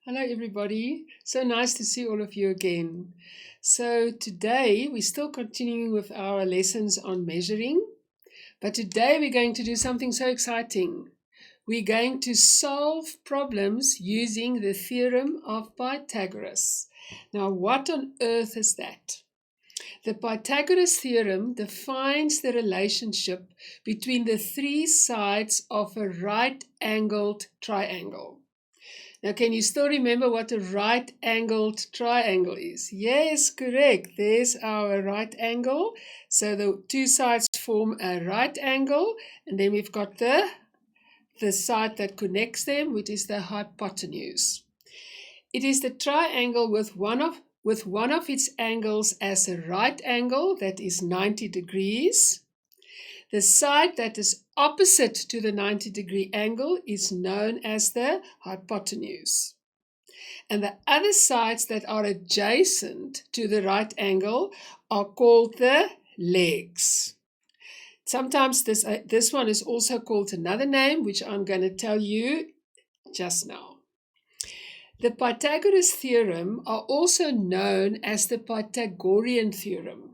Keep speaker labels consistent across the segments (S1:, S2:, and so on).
S1: Hello, everybody. So nice to see all of you again. So, today we're still continuing with our lessons on measuring, but today we're going to do something so exciting. We're going to solve problems using the theorem of Pythagoras. Now, what on earth is that? The Pythagoras theorem defines the relationship between the three sides of a right-angled triangle. Now, can you still remember what a right-angled triangle is? Yes, correct. There's our right angle. So the two sides form a right angle, and then we've got the side that connects them, which is the hypotenuse. It is the triangle with one of its angles as a right angle, that is 90 degrees. The side that is opposite to the 90-degree angle is known as the hypotenuse. And the other sides that are adjacent to the right angle are called the legs. Sometimes this one is also called another name, which I'm going to tell you just now. The Pythagoras theorem are also known as the Pythagorean theorem.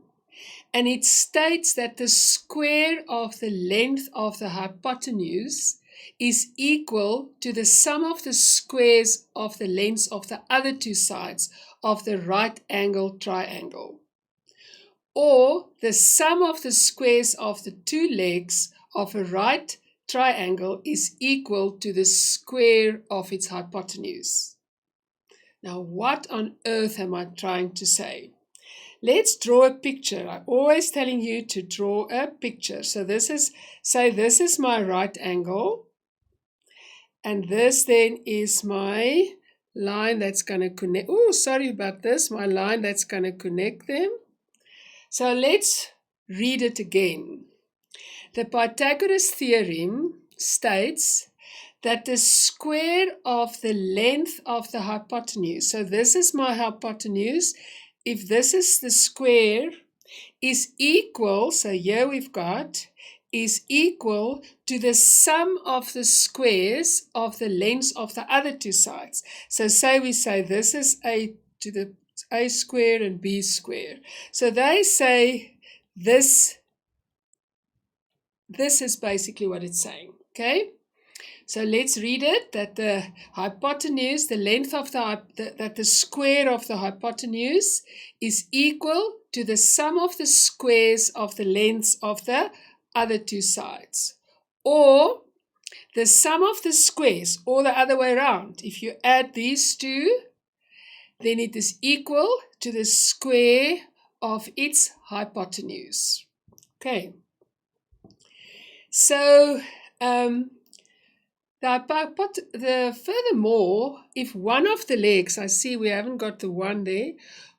S1: And it states that the square of the length of the hypotenuse is equal to the sum of the squares of the lengths of the other two sides of the right-angled triangle. Or the sum of the squares of the two legs of a right triangle is equal to the square of its hypotenuse. Now, what on earth am I trying to say? Let's draw a picture. I'm always telling you to draw a picture. So this is my right angle. And this then is my line that's going to connect. Oh, sorry about this. My line that's going to connect them. So let's read it again. The Pythagoras theorem states that the square of the length of the hypotenuse, so this is my hypotenuse, if this is the square, is equal, so here we've got, is equal to the sum of the squares of the lengths of the other two sides. So we say this is a to the a square and b square. So they say this is basically what it's saying, okay? So let's read it, that the hypotenuse, the length of that the square of the hypotenuse is equal to the sum of the squares of the lengths of the other two sides. Or the sum of the squares, or the other way around. If you add these two, then it is equal to the square of its hypotenuse. Okay. So, furthermore, if one of the legs, I see we haven't got the one there,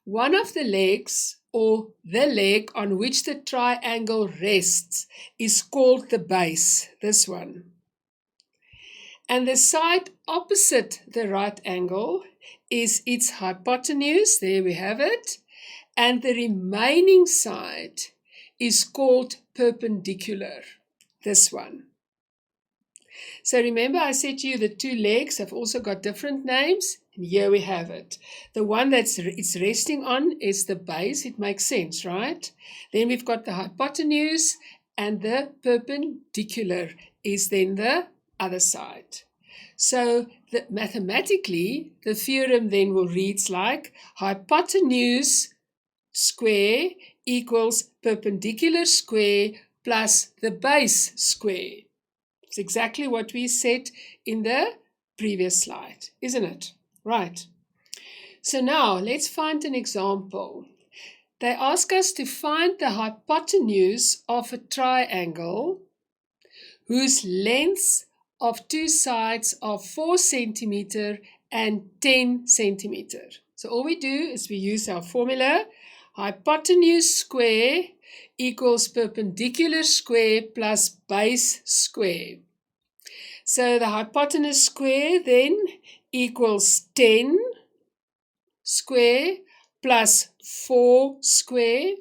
S1: one of the legs or the leg on which the triangle rests is called the base, this one. And the side opposite the right angle is its hypotenuse, there we have it, and the remaining side is called perpendicular, this one. So remember I said to you the two legs have also got different names, and here we have it. The one it's resting on is the base, it makes sense, right? Then we've got the hypotenuse, and the perpendicular is then the other side. So mathematically, the theorem then will read like hypotenuse square equals perpendicular square plus the base square. It's exactly what we said in the previous slide, isn't it? Right. So now let's find an example. They ask us to find the hypotenuse of a triangle whose lengths of two sides are 4 centimeter and 10 centimeter. So all we do is we use our formula. Hypotenuse square equals perpendicular square plus base square. So the hypotenuse square then equals 10 square plus 4 square.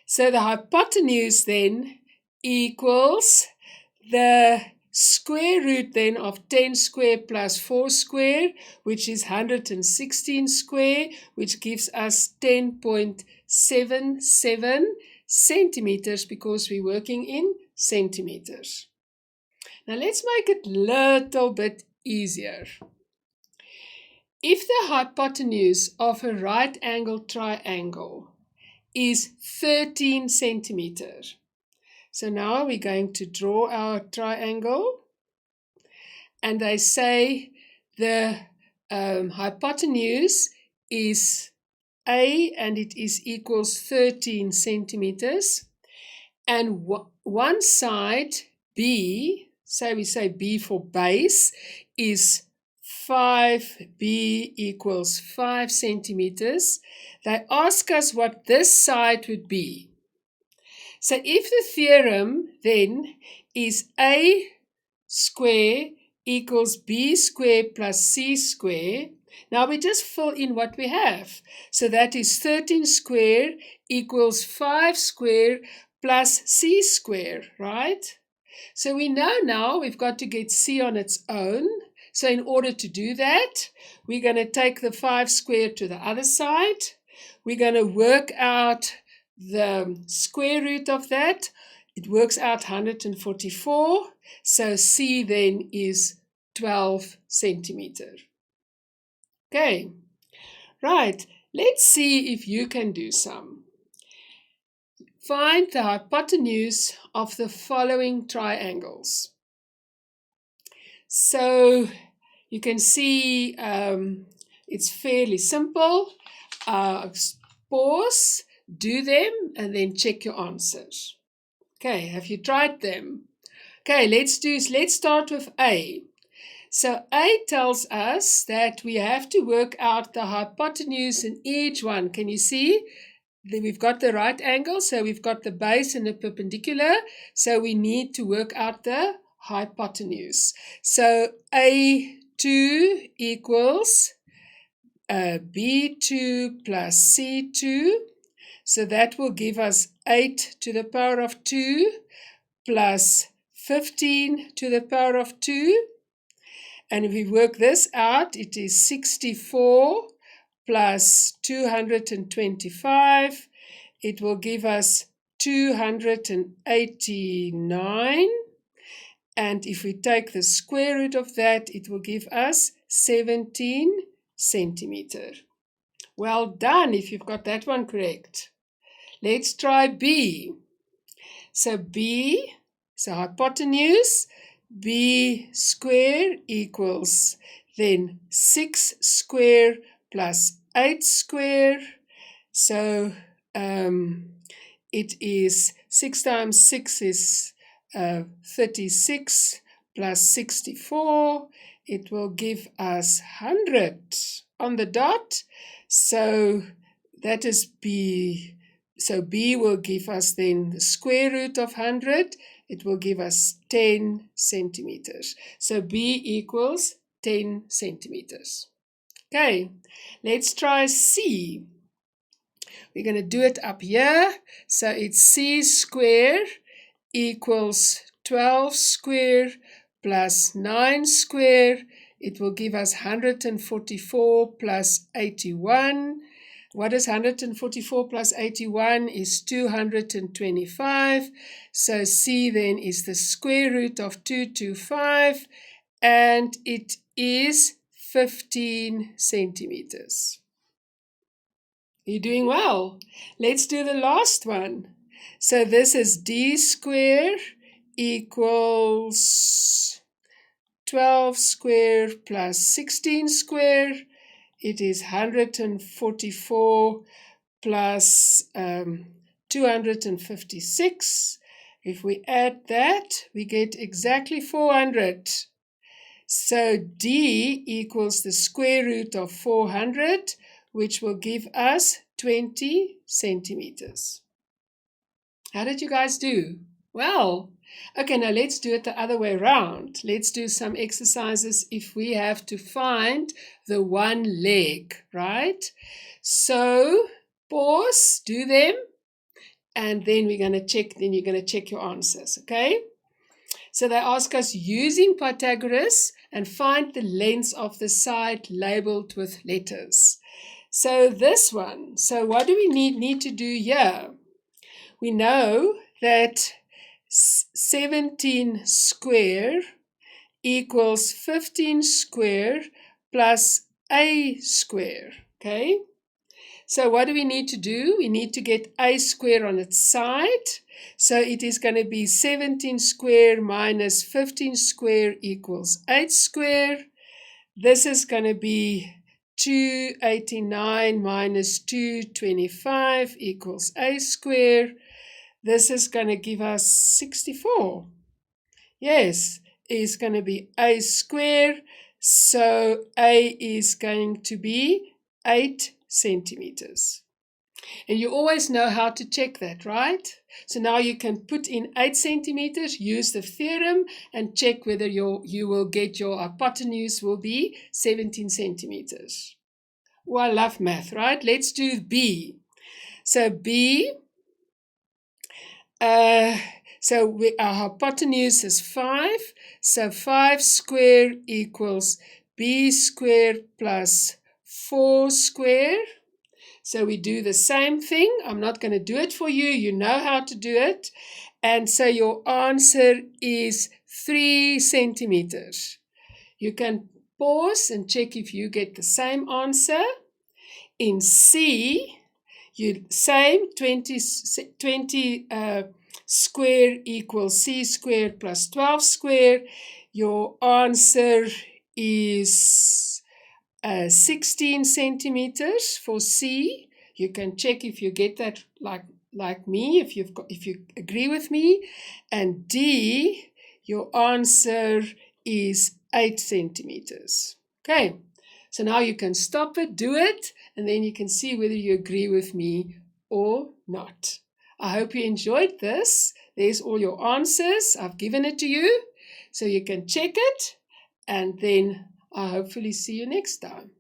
S1: So the hypotenuse then equals the square root then of 10 square plus 4 square, which is 116 square, which gives us 10.77 centimeters because we're working in centimeters. Now let's make it a little bit easier. If the hypotenuse of a right angle triangle is 13 centimeters, so now we're going to draw our triangle, and they say the hypotenuse is A and it is equals 13 centimeters, and one side B, say we say B for base, is 5B equals 5 centimeters. They ask us what this side would be. So if the theorem then is A square equals B square plus C square, now we just fill in what we have. So that is 13 square equals 5 square plus C square, right? So we know now we've got to get C on its own. So in order to do that, we're going to take the 5 square to the other side. We're going to work out the square root of that. It works out 144. So C then is 12 centimeters. Okay, right. Let's see if you can do some. Find the hypotenuse of the following triangles. So you can see it's fairly simple. Pause, do them, and then check your answers. Okay, have you tried them? Okay, let's start with A. So A tells us that we have to work out the hypotenuse in each one. Can you see? We've got the right angle, so we've got the base and the perpendicular. So we need to work out the hypotenuse. So A2 equals B2 plus C2. So that will give us 8 to the power of 2 plus 15 to the power of 2. And if we work this out, it is 64 plus 225. It will give us 289. And if we take the square root of that, it will give us 17 centimeters. Well done if you've got that one correct. Let's try B. So B, so hypotenuse, B square equals then 6 square plus 8 square. So it is 6 times 6 is 36 plus 64. It will give us 100 on the dot. So that is B. So B will give us then the square root of 100. It will give us 10 centimeters. So B equals 10 centimeters. Okay, let's try C. We're going to do it up here. So it's C square equals 12 square plus 9 square. It will give us 144 plus 81. What is 144 plus 81 is 225. So C then is the square root of 225, and it is 15 centimeters. You're doing well. Let's do the last one. So this is D square equals 12 square plus 16 square. It is 144 plus 256. If we add that, we get exactly 400. So D equals the square root of 400, which will give us 20 centimeters. How did you guys do? Well, okay, now let's do it the other way around. Let's do some exercises if we have to find the one leg, right? So pause, do them, and then we're going to check, then you're going to check your answers, okay? So they ask us using Pythagoras and find the lengths of the side labeled with letters. So this one, so what do we need to do here? We know that 17 square equals 15 square plus a square, okay? So what do we need to do? We need to get a square on its side. So it is going to be 17 square minus 15 square equals 8 square. This is going to be 289 minus 225 equals a square. This is going to give us 64. Yes, is going to be a square. So a is going to be 8 centimeters. And you always know how to check that, right? So now you can put in 8 centimeters, use the theorem, and check whether you will get your hypotenuse will be 17 centimeters. Oh, I love math, right? Let's do B. So B, our hypotenuse is 5. So 5 square equals B square plus 4 square. So we do the same thing. I'm not going to do it for you. You know how to do it. And so your answer is 3 centimeters. You can pause and check if you get the same answer. In C, same 20 square equals C square plus 12 square. Your answer is 16 centimeters for C. You can check if you get that like me, if you agree with me. And D, your answer is 8 centimeters. Okay, so now you can stop it, do it, and then you can see whether you agree with me or not. I hope you enjoyed this. There's all your answers. I've given it to you, so you can check it, and then I'll hopefully see you next time.